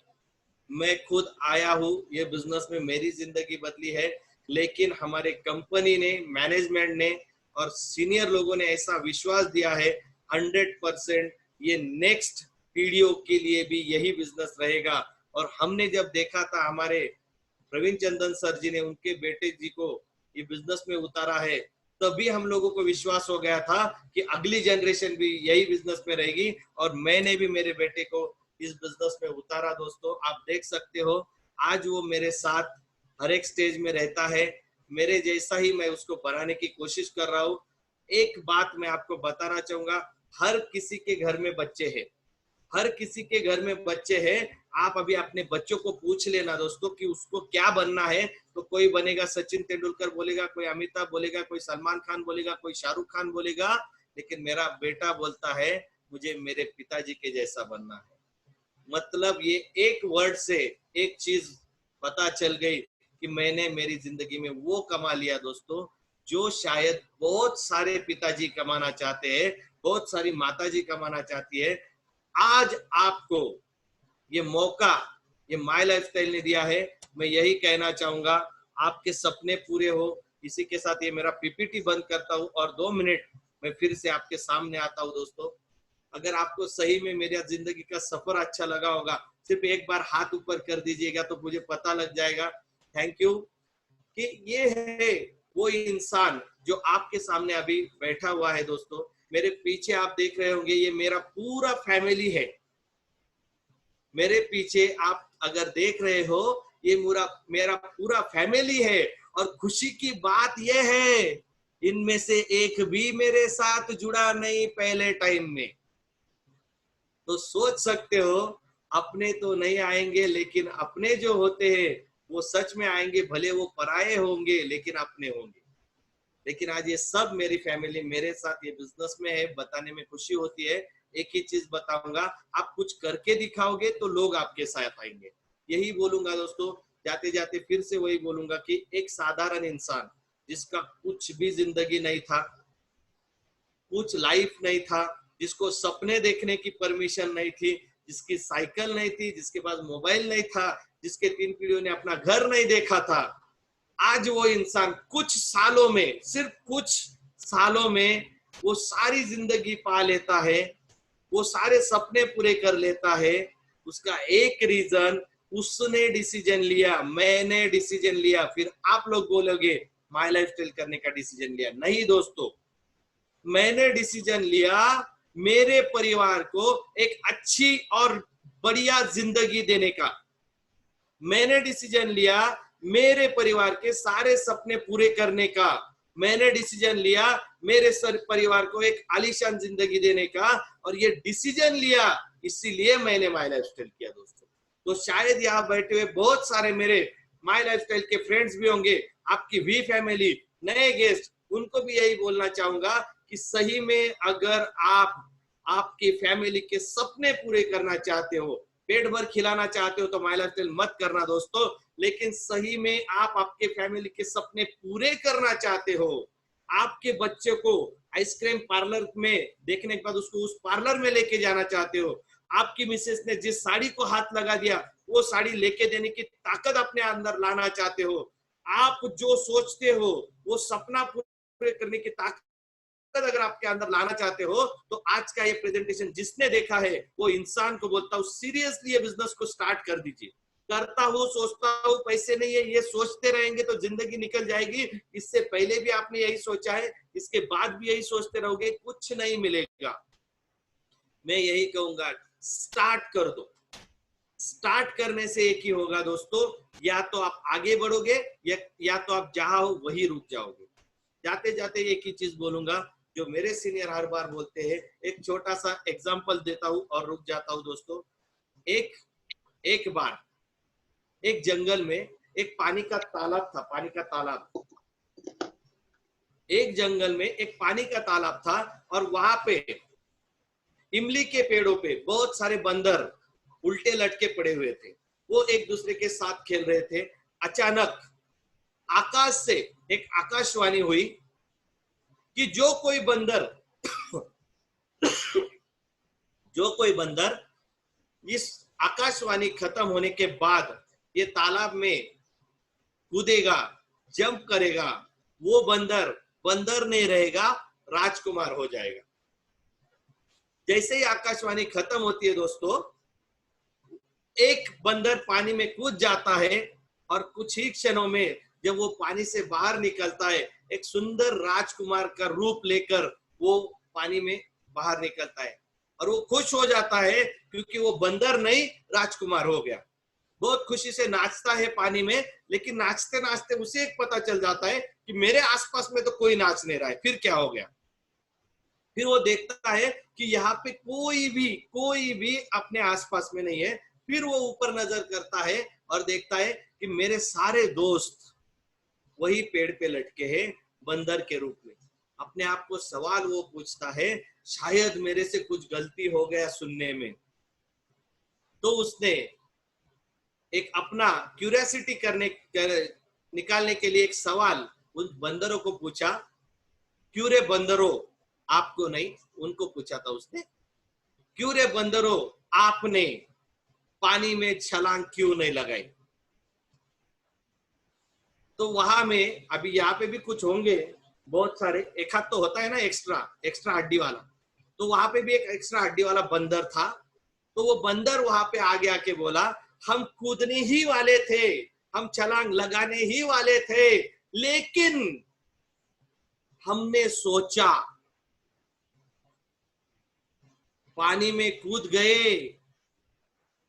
मैं खुद आया हूं, ये बिजनेस में मेरी जिंदगी बदली है, लेकिन हमारे कंपनी ने, मैनेजमेंट ने और सीनियर लोगों ने ऐसा विश्वास दिया है 100% ये नेक्स्ट पीढ़ियों के लिए भी यही बिजनेस रहेगा। और हमने जब देखा था, हमारे प्रवीण चंदन सर जी ने उनके बेटे जी को ये बिजनेस में उतारा है, तभी हम लोगों को विश्वास हो गया था कि अगली जनरेशन भी यही बिजनेस में रहेगी। और मैंने भी मेरे बेटे को इस बिजनेस में उतारा। दोस्तों आप देख सकते हो, आज वो मेरे साथ हर एक स्टेज में रहता है, मेरे जैसा ही मैं उसको बनाने की कोशिश कर रहा हूँ। एक बात मैं आपको बताना चाहूंगा, हर किसी के घर में बच्चे हैं, हर किसी के घर में बच्चे हैं। आप अभी अपने बच्चों को पूछ लेना दोस्तों कि उसको क्या बनना है, तो कोई बनेगा सचिन तेंदुलकर बोलेगा, कोई अमिताभ बोलेगा, कोई सलमान खान बोलेगा, कोई शाहरुख खान बोलेगा, लेकिन मेरा बेटा बोलता है मुझे मेरे पिताजी के जैसा बनना है। मतलब ये एक वर्ड से एक चीज पता चल गई कि मैंने मेरी जिंदगी में वो कमा लिया दोस्तों, जो शायद बहुत सारे पिताजी कमाना चाहते हैं, बहुत सारी माताजी कमाना चाहती है। आज आपको ये मौका ये माय लाइफस्टाइल ने दिया है। मैं यही कहना चाहूंगा, आपके सपने पूरे हो। इसी के साथ ये मेरा पीपीटी बंद करता हूं और 2 मिनट मैं फिर से आपके सामने आता हूं। दोस्तों अगर आपको सही में मेरी जिंदगी का सफर अच्छा लगा होगा, सिर्फ एक बार हाथ ऊपर कर दीजिएगा तो मुझे पता लग जाएगा। Thank you. कि ये है वो इंसान जो आपके सामने अभी बैठा हुआ है। दोस्तों मेरे पीछे आप देख रहे होंगे, ये मेरा पूरा फैमिली है। मेरे पीछे आप अगर देख रहे हो, ये मेरा पूरा फैमिली है। और खुशी की बात यह है, इनमें से एक भी मेरे साथ जुड़ा नहीं पहले टाइम में। तो सोच सकते हो, अपने तो नहीं आएंगे, लेकिन अपने जो होते हैं वो सच में आएंगे। भले वो पराये होंगे लेकिन अपने होंगे। लेकिन आज ये सब मेरी फैमिली मेरे साथ ये बिजनेस में है, बताने में खुशी होती है। एक ही चीज बताऊंगा, आप कुछ करके दिखाओगे तो लोग आपके साथ आएंगे। यही बोलूंगा दोस्तों, जाते जाते फिर से वही बोलूंगा कि एक साधारण इंसान जिसका कुछ भी जिंदगी नहीं था, कुछ लाइफ नहीं था, जिसको सपने देखने की परमिशन नहीं थी, जिसकी साइकिल नहीं थी, जिसके पास मोबाइल नहीं था, जिसके 3 पीढ़ियों ने अपना घर नहीं देखा था, आज वो इंसान कुछ सालों में, सिर्फ कुछ सालों में वो सारी जिंदगी पा लेता है, वो सारे सपने पूरे कर लेता है। उसका एक रीजन, उसने डिसीजन लिया, मैंने डिसीजन लिया। फिर आप लोग बोलोगे माय लाइफस्टाइल करने का डिसीजन लिया। नहीं दोस्तों, मैंने डिसीजन लिया मेरे परिवार को एक अच्छी और बढ़िया जिंदगी देने का। मैंने डिसीजन लिया मेरे परिवार के सारे सपने पूरे करने का। मैंने डिसीजन लिया मेरे परिवार को एक आलीशान जिंदगी देने का। और ये डिसीजन लिया, इसीलिए मैंने माय लाइफस्टाइल किया दोस्तों। तो शायद यहाँ बैठे हुए बहुत सारे मेरे माय लाइफस्टाइल के फ्रेंड्स भी होंगे, आपकी वी फैमिली, नए गेस्ट, उनको भी यही बोलना चाहूंगा कि सही में अगर आप आपकी फैमिली के सपने पूरे करना चाहते हो, पेट भर खिलाना चाहते हो, तो माय लाइफस्टाइल मत करना दोस्तों। लेकिन सही में आप आपके फैमिली के सपने पूरे करना चाहते हो, आपके बच्चे को आइसक्रीम पार्लर में देखने के बाद उसको उस पार्लर में लेके जाना चाहते हो, आपकी मिसेस ने जिस साड़ी को हाथ लगा दिया वो साड़ी लेके देने की ताकत अपने अंदर लाना चाहते हो, आप जो सोचते हो वो सपना पूरे करने की ताकत अगर आपके अंदर लाना चाहते हो, तो आज का ये प्रेजेंटेशन जिसने देखा है वो इंसान को बोलता हूँ, सीरियसली ये बिजनेस को स्टार्ट कर दीजिए। करता हूँ, सोचता हूँ, पैसे नहीं है, ये सोचते रहेंगे तो जिंदगी निकल जाएगी। इससे पहले भी आपने यही सोचा है, इसके बाद भी यही सोचते रहोगे, कुछ नहीं मिलेगा। मैं यही कहूंगा, स्टार्ट कर दो, स्टार्ट करने से एक ही होगा दोस्तों, या तो आप आगे बढ़ोगे या तो आप जहां हो वही रुक जाओगे। जाते जाते एक ही चीज बोलूंगा जो मेरे सीनियर हर बार बोलते हैं, एक छोटा सा एग्जांपल देता हूं और रुक जाता हूं दोस्तों। एक बार एक जंगल में एक पानी का तालाब था, पानी का तालाब। एक जंगल में एक पानी का तालाब था और वहां पे इमली के पेड़ों पे बहुत सारे बंदर उल्टे लटके पड़े हुए थे। वो एक दूसरे के साथ खेल रहे थे। अचानक आकाश से एक आकाशवाणी हुई कि जो कोई बंदर इस आकाशवाणी खत्म होने के बाद ये तालाब में कूदेगा, जंप करेगा, वो बंदर नहीं रहेगा, राजकुमार हो जाएगा। जैसे ही आकाशवाणी खत्म होती है दोस्तों, एक बंदर पानी में कूद जाता है और कुछ ही क्षणों में जब वो पानी से बाहर निकलता है, एक सुंदर राजकुमार का रूप लेकर वो पानी में बाहर निकलता है और वो खुश हो जाता है क्योंकि वो बंदर नहीं राजकुमार हो गया। बहुत खुशी से नाचता है पानी में, लेकिन नाचते नाचते उसे एक पता चल जाता है कि मेरे आसपास में तो कोई नाच नहीं रहा है, फिर क्या हो गया। फिर वो देखता है कि यहाँ पे कोई भी अपने आसपास में नहीं है। फिर वो ऊपर नजर करता है और देखता है कि मेरे सारे दोस्त वही पेड़ पे लटके हैं बंदर के रूप में। अपने आप को सवाल वो पूछता है, शायद मेरे से कुछ गलती हो गया सुनने में। तो उसने एक अपना क्यूरियोसिटी निकालने के लिए एक सवाल उन बंदरों को पूछा। क्यों रे बंदरों, आपको नहीं, उनको पूछा था उसने, क्यों रे बंदरों, आपने पानी में छलांग क्यों नहीं लगाई। तो वहां में अभी यहाँ पे भी कुछ होंगे बहुत सारे, एक हाथ तो होता है ना एक्स्ट्रा हड्डी वाला, तो वहां पे भी एक एक्स्ट्रा हड्डी वाला बंदर था। तो वो बंदर वहां पे आगे आके बोला, हम कूदने ही वाले थे, हम छलांग लगाने ही वाले थे, लेकिन हमने सोचा, पानी में कूद गए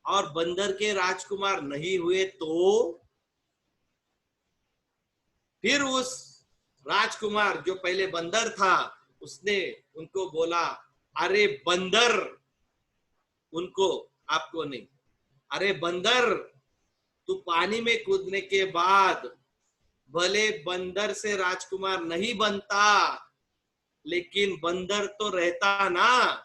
और बंदर के राजकुमार नहीं हुए तो फिर उस राजकुमार जो पहले बंदर था उसने उनको बोला, अरे बंदर, उनको, आपको नहीं, अरे बंदर, तू पानी में कूदने के बाद भले बंदर से राजकुमार नहीं बनता, लेकिन बंदर तो रहता ना।